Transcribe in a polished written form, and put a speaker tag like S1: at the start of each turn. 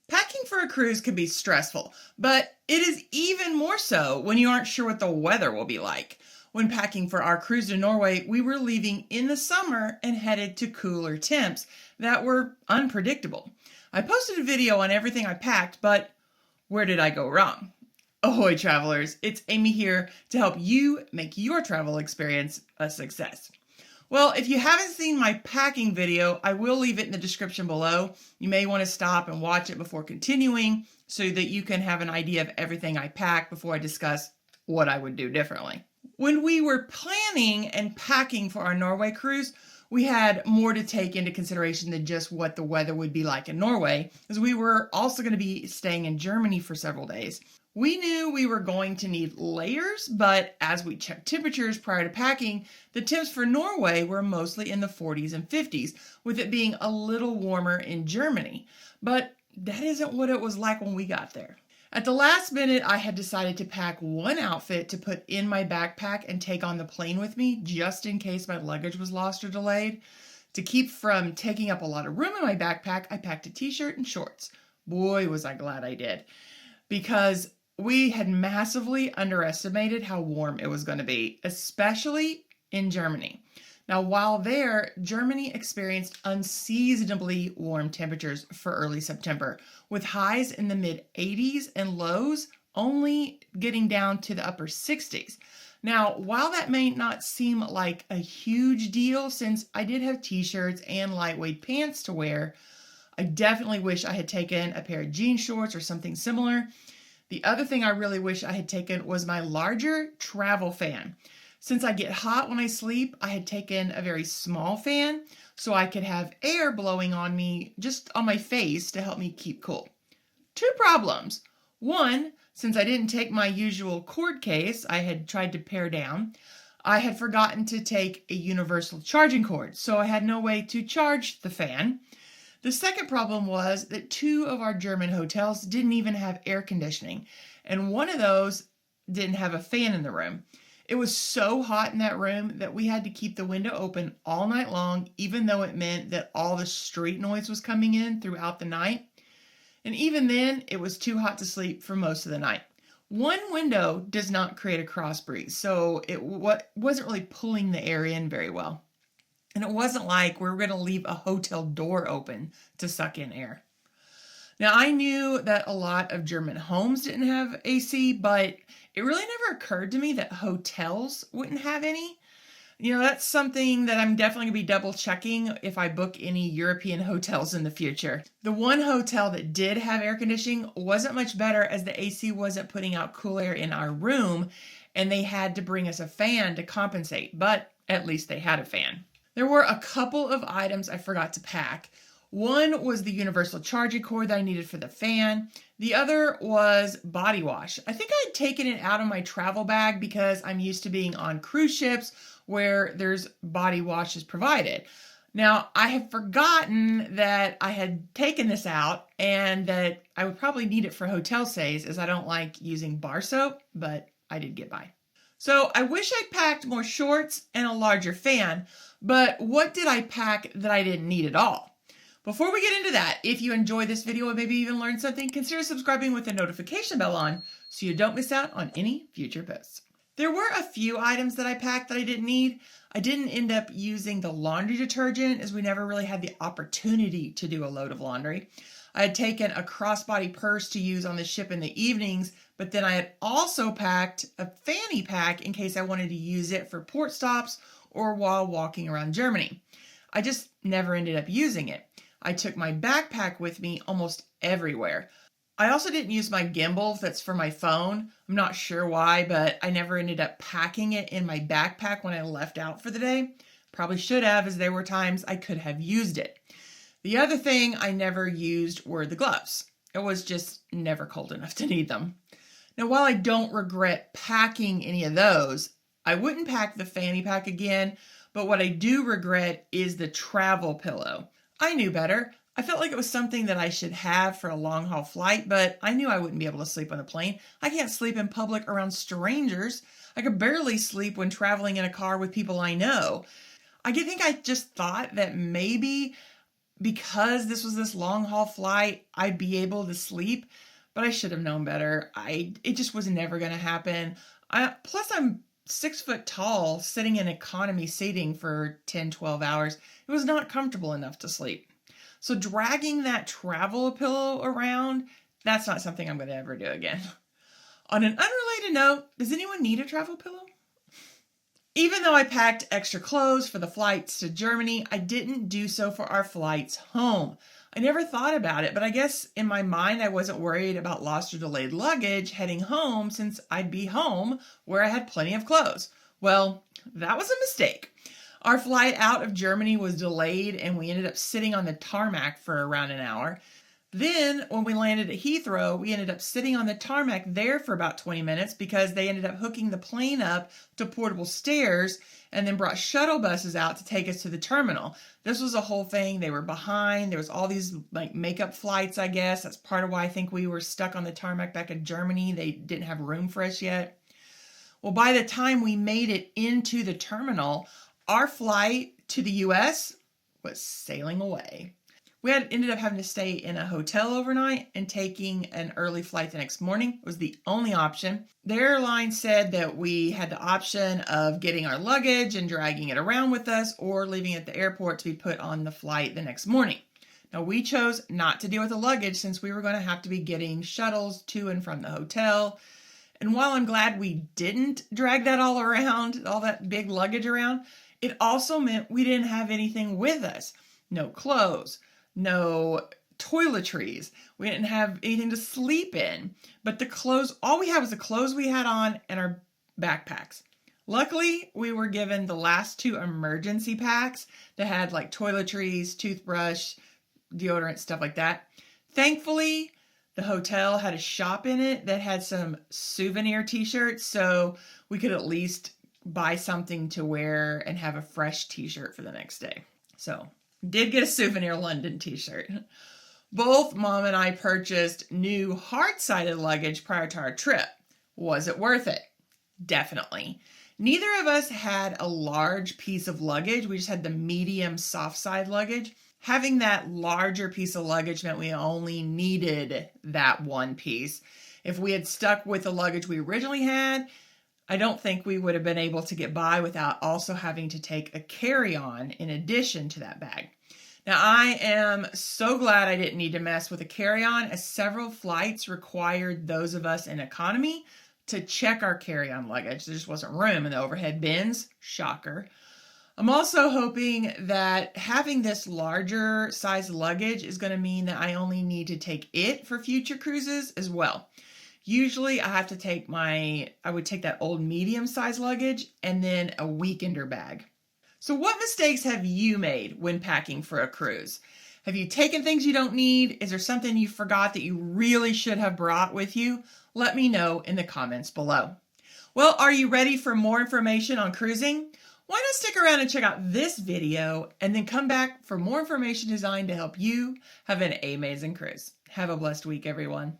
S1: Packing for a cruise can be stressful, but it is even more so when you aren't sure what the weather will be like. When packing for our cruise to Norway, we were leaving in the summer and headed to cooler temps that were unpredictable. I posted a video on everything I packed, but where did I go wrong? Ahoy, travelers! It's Amy here to help you make your travel experience a success. Well, if you haven't seen my packing video, I will leave it in the description below. You may want to stop and watch it before continuing so that you can have an idea of everything I packed before I discuss what I would do differently. When we were planning and packing for our Norway cruise, we had more to take into consideration than just what the weather would be like in Norway, as we were also going to be staying in Germany for several days. We knew we were going to need layers, but as we checked temperatures prior to packing, the temps for Norway were mostly in the 40s and 50s, with it being a little warmer in Germany. But that isn't what it was like when we got there. At the last minute, I had decided to pack one outfit to put in my backpack and take on the plane with me, just in case my luggage was lost or delayed. To keep from taking up a lot of room in my backpack, I packed a t-shirt and shorts. Boy, was I glad I did, because we had massively underestimated how warm it was going to be, especially in Germany. Now, while there, Germany experienced unseasonably warm temperatures for early September, with highs in the mid-80s and lows only getting down to the upper 60s. Now, while that may not seem like a huge deal, since I did have t-shirts and lightweight pants to wear, I definitely wish I had taken a pair of jean shorts or something similar. The other thing I really wish I had taken was my larger travel fan. Since I get hot when I sleep, I had taken a very small fan so I could have air blowing on me just on my face to help me keep cool. Two problems. One, since I didn't take my usual cord case I had tried to pare down, I had forgotten to take a universal charging cord, so I had no way to charge the fan. The second problem was that two of our German hotels didn't even have air conditioning, and one of those didn't have a fan in the room. It was so hot in that room that we had to keep the window open all night long, even though it meant that all the street noise was coming in throughout the night. And even then, it was too hot to sleep for most of the night. One window does not create a cross breeze, so it wasn't really pulling the air in very well. And it wasn't like we were going to leave a hotel door open to suck in air. Now, I knew that a lot of German homes didn't have AC, but it really never occurred to me that hotels wouldn't have any. That's something that I'm definitely going to be double checking if I book any European hotels in the future. The one hotel that did have air conditioning wasn't much better, as the AC wasn't putting out cool air in our room, and they had to bring us a fan to compensate, but at least they had a fan. There were a couple of items I forgot to pack. One was the universal charging cord that I needed for the fan. The other was body wash. I think I had taken it out of my travel bag because I'm used to being on cruise ships where there's body washes provided. Now, I had forgotten that I had taken this out and that I would probably need it for hotel stays, as I don't like using bar soap, but I did get by. So I wish I'd packed more shorts and a larger fan, but what did I pack that I didn't need at all? Before we get into that, if you enjoy this video and maybe even learn something, consider subscribing with the notification bell on so you don't miss out on any future posts. There were a few items that I packed that I didn't need. I didn't end up using the laundry detergent, as we never really had the opportunity to do a load of laundry. I had taken a crossbody purse to use on the ship in the evenings, but then I had also packed a fanny pack in case I wanted to use it for port stops or while walking around Germany. I just never ended up using it. I took my backpack with me almost everywhere. I also didn't use my gimbal that's for my phone. I'm not sure why, but I never ended up packing it in my backpack when I left out for the day. Probably should have, as there were times I could have used it. The other thing I never used were the gloves. It was just never cold enough to need them. Now, while I don't regret packing any of those, I wouldn't pack the fanny pack again, but what I do regret is the travel pillow. I knew better. I felt like it was something that I should have for a long haul flight, but I knew I wouldn't be able to sleep on a plane. I can't sleep in public around strangers. I could barely sleep when traveling in a car with people I know. I think I just thought that maybe because this was this long haul flight, I'd be able to sleep, but I should have known better. It just was never going to happen. Plus, I'm 6 foot tall, sitting in economy seating for 10, 12 hours. It was not comfortable enough to sleep. So dragging that travel pillow around, that's not something I'm going to ever do again. On an unrelated note, does anyone need a travel pillow? Even though I packed extra clothes for the flights to Germany, I didn't do so for our flights home. I never thought about it, but I guess in my mind I wasn't worried about lost or delayed luggage heading home since I'd be home where I had plenty of clothes. Well, that was a mistake. Our flight out of Germany was delayed and we ended up sitting on the tarmac for around an hour. Then, when we landed at Heathrow, we ended up sitting on the tarmac there for about 20 minutes because they ended up hooking the plane up to portable stairs and then brought shuttle buses out to take us to the terminal. This was a whole thing. They were behind. There was all these makeup flights, I guess. That's part of why I think we were stuck on the tarmac back in Germany. They didn't have room for us yet. Well, by the time we made it into the terminal, our flight to the U.S. was sailing away. We ended up having to stay in a hotel overnight and taking an early flight the next morning. It was the only option. The airline said that we had the option of getting our luggage and dragging it around with us or leaving it at the airport to be put on the flight the next morning. Now, we chose not to deal with the luggage since we were going to have to be getting shuttles to and from the hotel. And while I'm glad we didn't drag that all around, all that big luggage around, it also meant we didn't have anything with us. No clothes. No toiletries. We didn't have anything to sleep in. But the clothes, all we had was the clothes we had on and our backpacks. Luckily, we were given the last 2 emergency packs that had like toiletries, toothbrush, deodorant, stuff like that. Thankfully, the hotel had a shop in it that had some souvenir t-shirts, so we could at least buy something to wear and have a fresh t-shirt for the next day. So did get a souvenir London t-shirt. Both Mom and I purchased new hard-sided luggage prior to our trip. Was it worth it? Definitely. Neither of us had a large piece of luggage. We just had the medium soft side luggage. Having that larger piece of luggage meant we only needed that one piece. If we had stuck with the luggage we originally had, I don't think we would have been able to get by without also having to take a carry-on in addition to that bag. Now, I am so glad I didn't need to mess with a carry-on, as several flights required those of us in economy to check our carry-on luggage. There just wasn't room in the overhead bins. Shocker. I'm also hoping that having this larger size luggage is going to mean that I only need to take it for future cruises as well. Usually I have to take I would take that old medium size luggage and then a weekender bag. So what mistakes have you made when packing for a cruise? Have you taken things you don't need? Is there something you forgot that you really should have brought with you? Let me know in the comments below. Well, are you ready for more information on cruising? Why not stick around and check out this video and then come back for more information designed to help you have an amazing cruise. Have a blessed week, everyone.